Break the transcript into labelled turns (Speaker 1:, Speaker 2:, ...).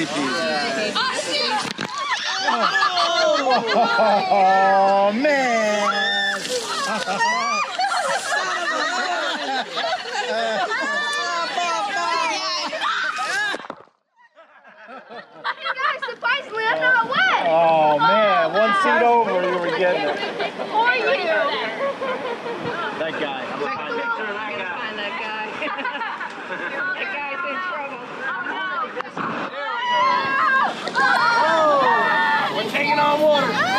Speaker 1: Easy peasy.
Speaker 2: Oh, man.
Speaker 3: Guys, surprisingly, I'm not wet.
Speaker 2: Oh, man. One seat over, you were getting it.
Speaker 3: For you.
Speaker 2: That guy. I'm
Speaker 4: Take a picture of that guy.
Speaker 5: Find that guy. That guy's in trouble.
Speaker 2: We're taking on water.